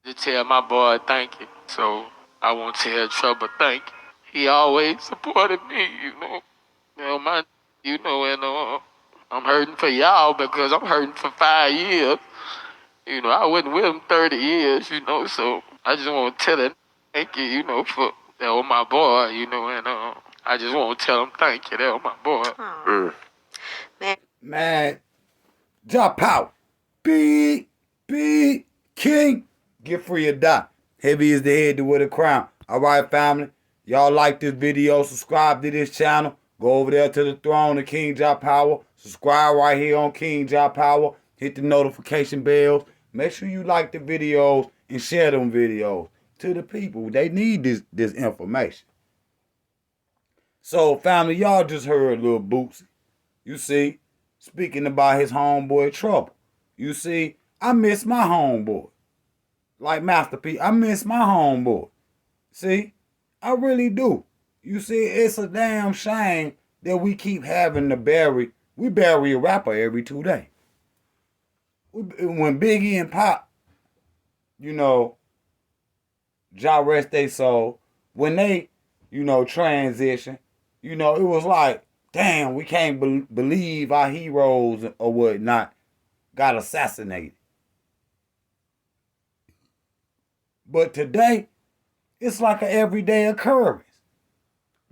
to tell my boy thank you. So I won't tell Trouble thank you. He always supported me, my, and I'm hurting for y'all because I'm hurting for 5 years. I wasn't with him 30 years, so I just want to tell him thank you, for that was my boy, and I just want to tell him thank you, that was my boy. Man, Jah Power. Big King. Get free or die. Heavy is the head to wear the crown. Alright, family. Y'all like this video, subscribe to this channel. Go over there to the throne of King Jah Power. Subscribe right here on King Jah Power. Hit the notification bells. Make sure you like the videos and share them videos to the people. They need this information. So, family, y'all just heard Lil Boosie. You see, speaking about his homeboy Trouble. You see, I miss my homeboy. Like Master P, I miss my homeboy. See, I really do. You see, it's a damn shame that we keep having to we bury a rapper every 2 days. When Biggie and Pop, Jah rest they soul, when they, transition, it was like, damn, we can't believe our heroes or whatnot got assassinated. But today, it's like an everyday occurrence.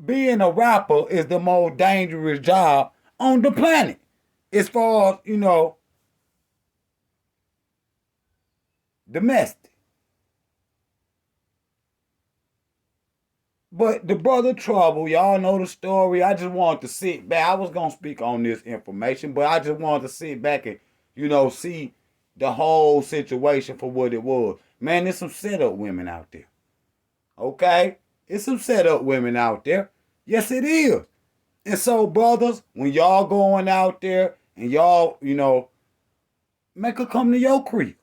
Being a rapper is the most dangerous job on the planet. As far as, domestic. But the brother Trouble, y'all know the story. I just wanted to sit back. I was going to speak on this information, but I just wanted to sit back and, see the whole situation for what it was. Man, there's some setup women out there. Okay? It's some setup women out there. Yes, it is. And so, brothers, when y'all going out there and y'all, make her come to your crib.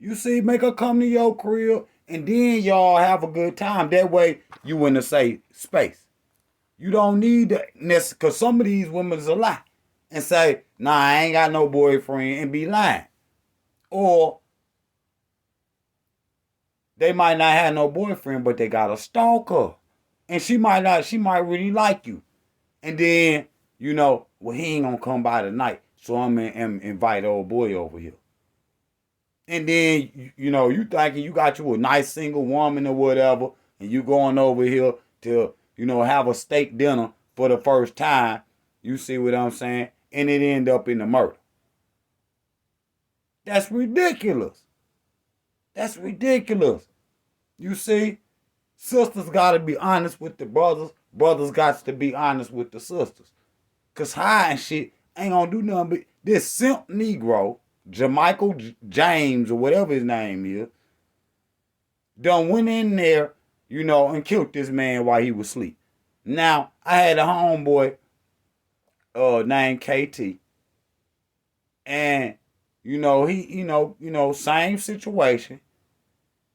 You see, make her come to your crib and then y'all have a good time. That way, you in the safe space. You don't need to, because some of these women is a lie and say, nah, I ain't got no boyfriend and be lying. Or they might not have no boyfriend, but they got a stalker. And she might really like you. And then, well, he ain't gonna come by tonight, so I'm gonna invite old boy over here. And then, you thinking you got you a nice single woman or whatever, and you going over here to, have a steak dinner for the first time. You see what I'm saying? And it end up in a murder. That's ridiculous. That's ridiculous. You see, sisters got to be honest with the brothers. Brothers got to be honest with the sisters. Because hiding shit ain't going to do nothing but this simp Negro, Jermichael James or whatever his name is, done went in there, and killed this man while he was asleep. Now, I had a homeboy named KT. And, he, same situation.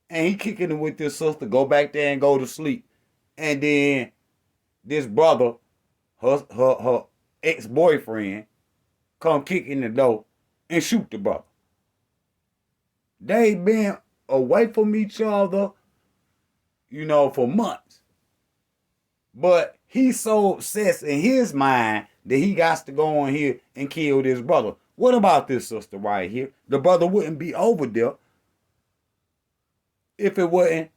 And he kicking it with this sister, go back there and go to sleep. And then this brother, her ex-boyfriend, come kick in the door and shoot the brother. They been away from each other, for months. But he's so obsessed in his mind that he got to go on here and kill this brother. What about this sister right here? The brother wouldn't be over there if it wasn't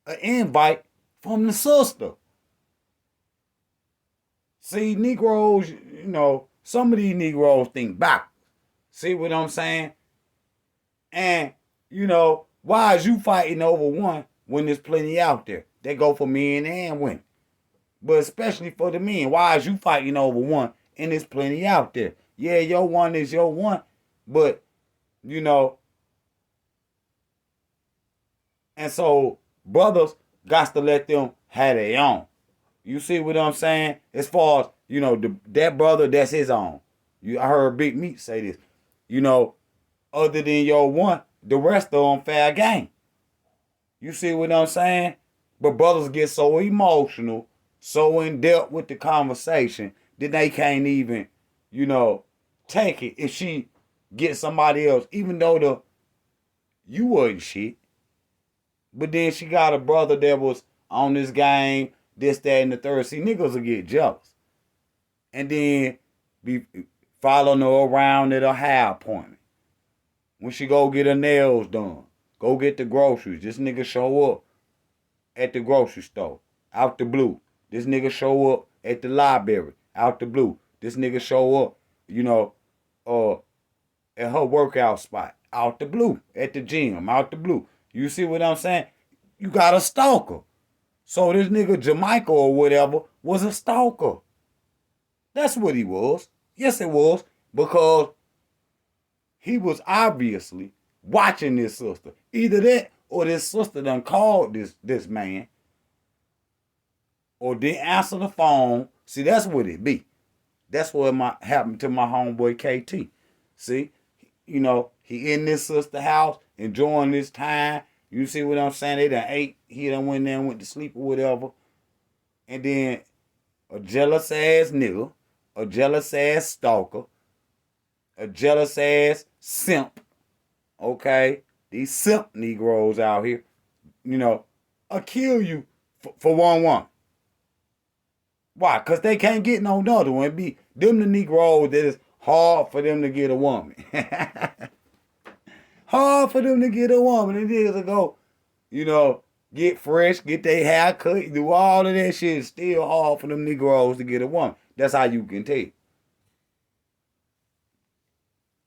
an invite from the sister. See, Negroes, some of these Negroes think backwards. See what I'm saying? And, why is you fighting over one when there's plenty out there? They go for men and women. But especially for the men, why is you fighting over one and there's plenty out there? Yeah, your one is your one, but, and so brothers got to let them have their own. You see what I'm saying? As far as, that brother, that's his own. I heard Big Meat say this. Other than your one, the rest of them fair game. You see what I'm saying? But brothers get so emotional, so in depth with the conversation that they can't even, take it if she gets somebody else, even though You wasn't shit. But then she got a brother that was on this game, this, that, and the third. See, niggas will get jealous. And then be following her around at a hair appointment. When she go get her nails done, go get the groceries. This nigga show up at the grocery store, out the blue. This nigga show up at the library, out the blue. This nigga show up, you know, at her workout spot, out the blue. At the gym, out the blue. You see what I'm saying? You got a stalker. So this nigga Jamaica or whatever was a stalker. That's what he was. Yes, it was. Because he was obviously watching this sister. Either that or this sister done called this man or didn't answer the phone. See, that's what it be. That's what happened to my homeboy KT. See, you know, he in this sister house, enjoying this time. You see what I'm saying? They done ate. He done went there and went to sleep or whatever. And then a jealous ass nigga, a jealous ass stalker, a jealous ass simp. Okay? These simp Negroes out here, you know, will kill you for one woman. Why? Because they can't get no other one. Be them the Negroes that is hard for them to get a woman. Hard for them to get a woman. It is to go, you know, get fresh, get their hair cut, do all of that shit. It's still hard for them Negroes to get a woman. That's how you can tell.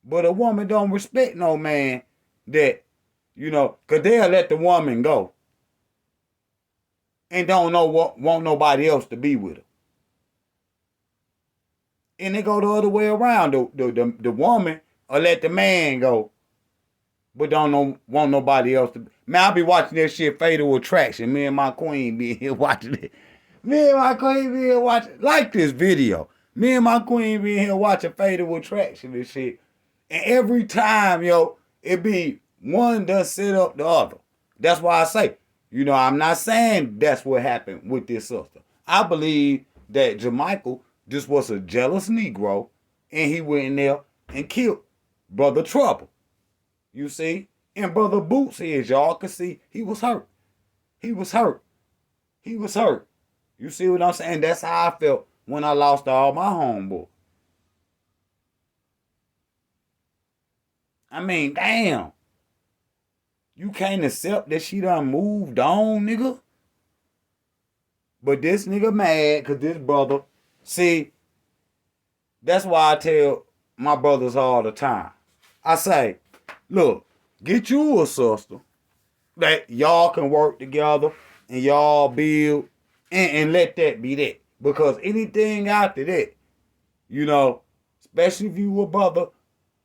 But a woman don't respect no man that, you know, because they'll let the woman go and don't know want nobody else to be with her. And they go the other way around. The woman will let the man go, but don't want nobody else to. Man, I be watching that shit, Fatal Attraction. Me and my queen be here watching it. Me and my queen be here watching. Like this video. Me and my queen be here watching Fatal Attraction and shit. And every time, yo, it be one done set up the other. That's why I say, you know, I'm not saying that's what happened with this sister. I believe that Jamaica just was a jealous Negro, and he went in there and killed Brother Trouble. You see? And Brother Boosie, as y'all can see, he was hurt. He was hurt. He was hurt. You see what I'm saying? That's how I felt when I lost all my homeboys. I mean, damn. You can't accept that she done moved on, nigga. But this nigga mad because this brother, see, that's why I tell my brothers all the time. I say, look, get you a sister that y'all can work together and y'all build and let that be that. Because anything after that, you know, especially if you a brother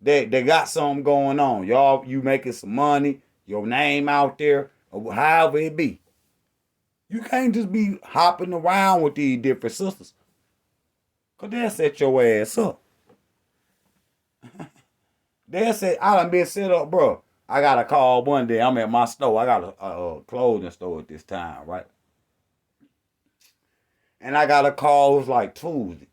that got something going on, y'all, you making some money, your name out there, or however it be. You can't just be hopping around with these different sisters. Because they'll set your ass up. They'll say, I done been set up, bro. I got a call one day. I'm at my store. I got a clothing store at this time, right? And I got a call. It was like Tuesday.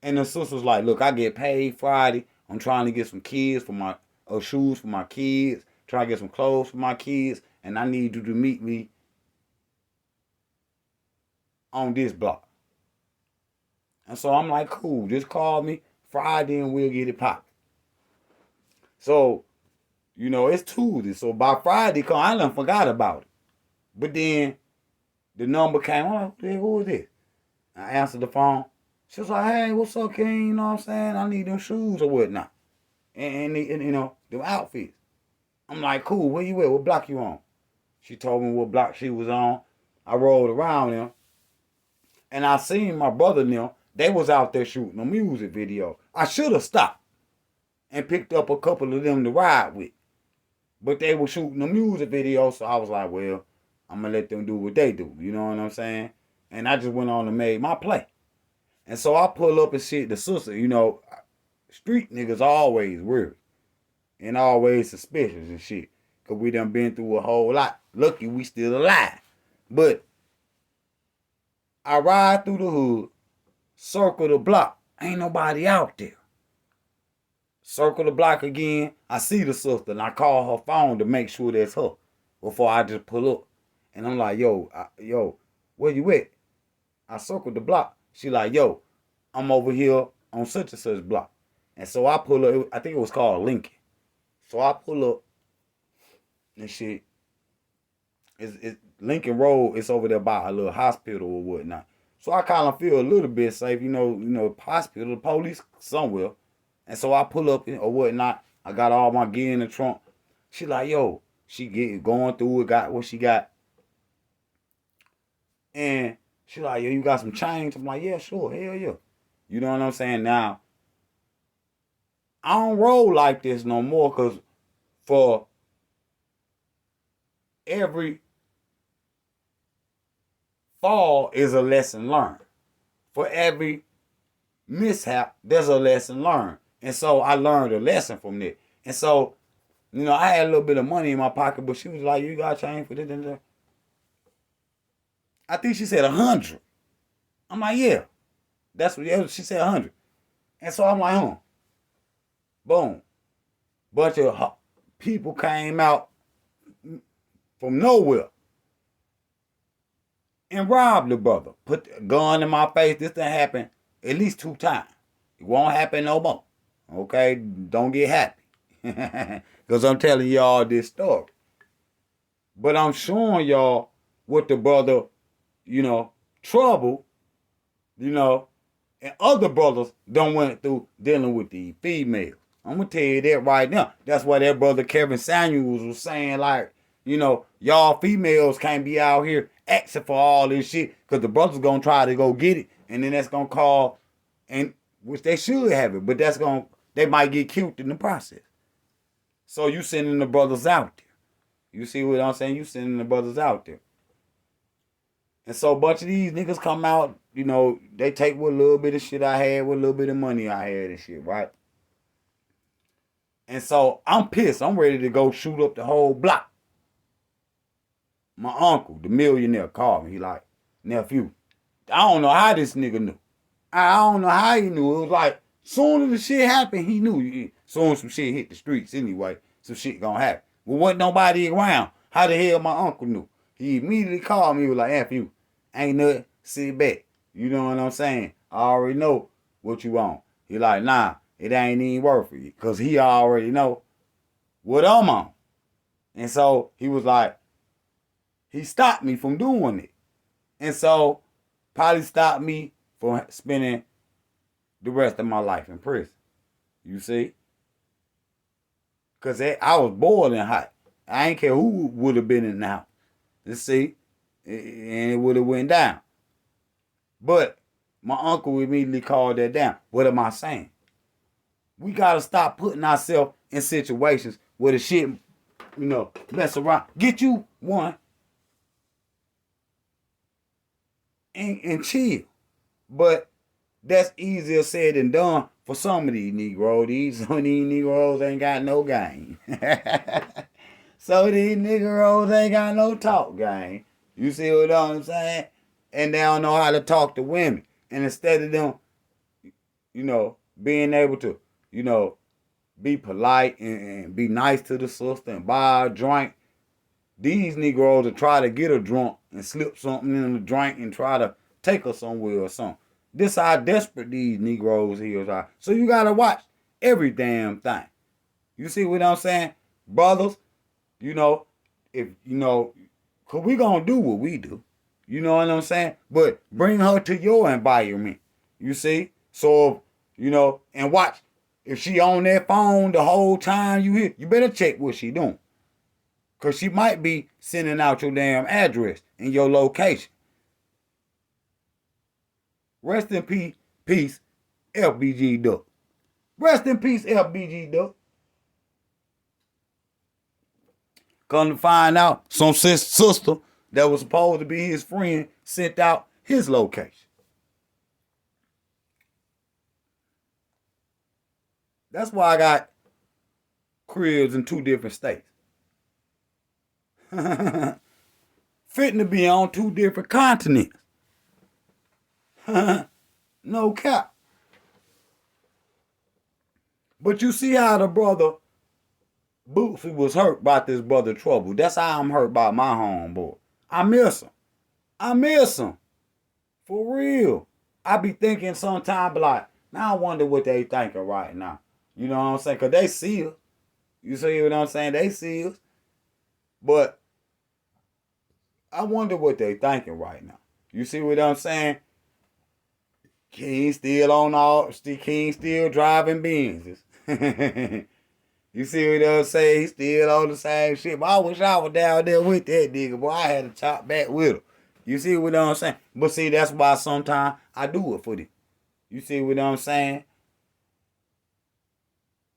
And the sister's like, look, I get paid Friday. I'm trying to get some kids for my shoes for my kids. Trying to get some clothes for my kids. And I need you to meet me on this block. And so I'm like, cool. Just call me Friday and we'll get it popping. So, you know, it's Tuesday. So by Friday, I done forgot about it. But then the number came. I'm like, who is this? I answered the phone. She was like, hey, what's up, King? You know what I'm saying? I need them shoes or whatnot. And you know, them outfits. I'm like, cool, where you at? What block you on? She told me what block she was on. I rolled around them. And I seen my brother and them. They was out there shooting a music video. I should have stopped and picked up a couple of them to ride with. But they were shooting a music video, so I was like, well, I'm going to let them do what they do. You know what I'm saying? And I just went on and made my play. And so I pull up and shit, the sister, you know, street niggas always weird. And always suspicious and shit. Because we done been through a whole lot. Lucky we still alive. But I ride through the hood, circle the block. Ain't nobody out there. Circle the block again. I see the sister and I call her phone to make sure that's her before I just pull up. And I'm like, yo, where you at? I circled the block. She like, yo, I'm over here on such and such block. And so I pull up, I think it was called Lincoln. So I pull up and shit. It's Lincoln Road, it's over there by a little hospital or whatnot. So I kind of feel a little bit safe, hospital, the police somewhere. And so I pull up or whatnot. I got all my gear in the trunk. She like, yo, she going through it, got what she got. And she like, yo, you got some change? I'm like, yeah, sure, hell yeah. You know what I'm saying? Now, I don't roll like this no more because for every fall is a lesson learned. For every mishap, there's a lesson learned. And so I learned a lesson from it. And so, I had a little bit of money in my pocket, but she was like, you got change for this and that. I think she said 100. I'm like, yeah. That's what she said, 100. And so I'm like, boom. Bunch of people came out from nowhere and robbed the brother. Put the gun in my face. This done happened at least 2 times. It won't happen no more. Okay? Don't get happy. Because I'm telling y'all this story. But I'm showing y'all what the brother, trouble, and other brothers done went through dealing with the females. I'm going to tell you that right now. That's why that brother Kevin Samuels was saying, like, y'all females can't be out here asking for all this shit because the brothers going to try to go get it. And then that's going to call, and which they should have it, but they might get killed in the process. So you sending the brothers out there. You see what I'm saying? You sending the brothers out there. And so a bunch of these niggas come out, they take what little bit of shit I had, what little bit of money I had and shit, right? And so I'm pissed. I'm ready to go shoot up the whole block. My uncle, the millionaire, called me. He like, nephew, I don't know how this nigga knew. I don't know how he knew. It was like, soon as the shit happened, he knew. Soon as some shit hit the streets anyway, some shit gonna happen. Well, wasn't nobody around. How the hell my uncle knew? He immediately called me. He was like, nephew, ain't nothing, sit back. You know what I'm saying? I already know what you want. He like, nah, it ain't even worth it. Because he already know what I'm on. And so he was like, he stopped me from doing it. And so probably stopped me from spending the rest of my life in prison. You see? Because I was boiling hot. I ain't care who would have been in the house. You see? And it would have went down. But my uncle immediately called that down. What am I saying? We got to stop putting ourselves in situations where the shit, mess around. Get you one and chill. But that's easier said than done for some of these Negroes. Some of these Negroes ain't got no game. Some of these Negroes ain't got no talk game. You see what I'm saying? And they don't know how to talk to women. And instead of them, being able to, be polite and be nice to the sister and buy a drink, these Negroes will try to get her drunk and slip something in the drink and try to take her somewhere or something. This how desperate these Negroes here are. So you gotta watch every damn thing. You see what I'm saying? Brothers, if cause we gonna do what we do. You know what I'm saying? But bring her to your environment. You see? So and watch. If she on that phone the whole time you hear, you better check what she doing. Cause she might be sending out your damn address and your location. Rest in peace, FBG Duck. Rest in peace, FBG Duck. Come to find out, some sister that was supposed to be his friend sent out his location. That's why I got cribs in 2 different states. Fitting to be on 2 different continents. No cap. But you see how the brother Boosie was hurt by this brother Trouble. That's how I'm hurt by my homeboy. I miss him. I miss him. For real. I be thinking sometimes like, now I wonder what they thinking right now. You know what I'm saying? Because they see us. You see what I'm saying? They see us. But I wonder what they thinking right now. You see what I'm saying? King still driving Benzes. You see what I'm saying? He still on the same shit. But I wish I was down there with that nigga, boy. I had to chop back with him. You see what I'm saying? But see, that's why sometimes I do it for them. You see what I'm saying?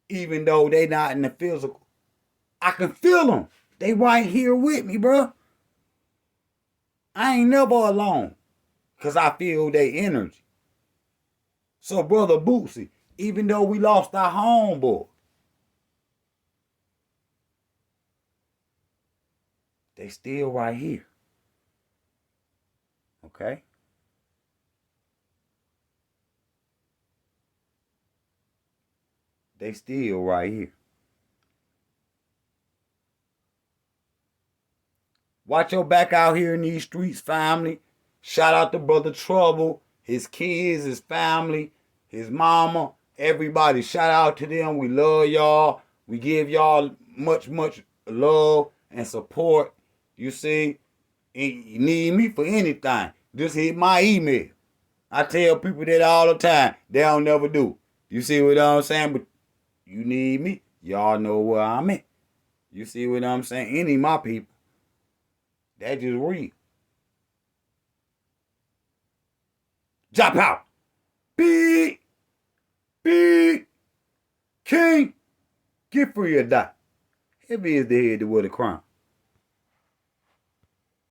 Even though they not in the physical, I can feel them. They right here with me, bro. I ain't never alone. Because I feel their energy. So, brother Boosie, even though we lost our homeboy, they still right here. Okay? They still right here. Watch your back out here in these streets, family. Shout out to Brother Trouble, his kids, his family, his mama, everybody. Shout out to them. We love y'all. We give y'all much, much love and support. You see, you need me for anything, just hit my email. I tell people that all the time. They don't never do. You see what I'm saying? But you need me, y'all know where I'm at. You see what I'm saying? Any of my people. That just real. Drop out. Big, big, king. Get free or die. Heavy is the head to wear the crown.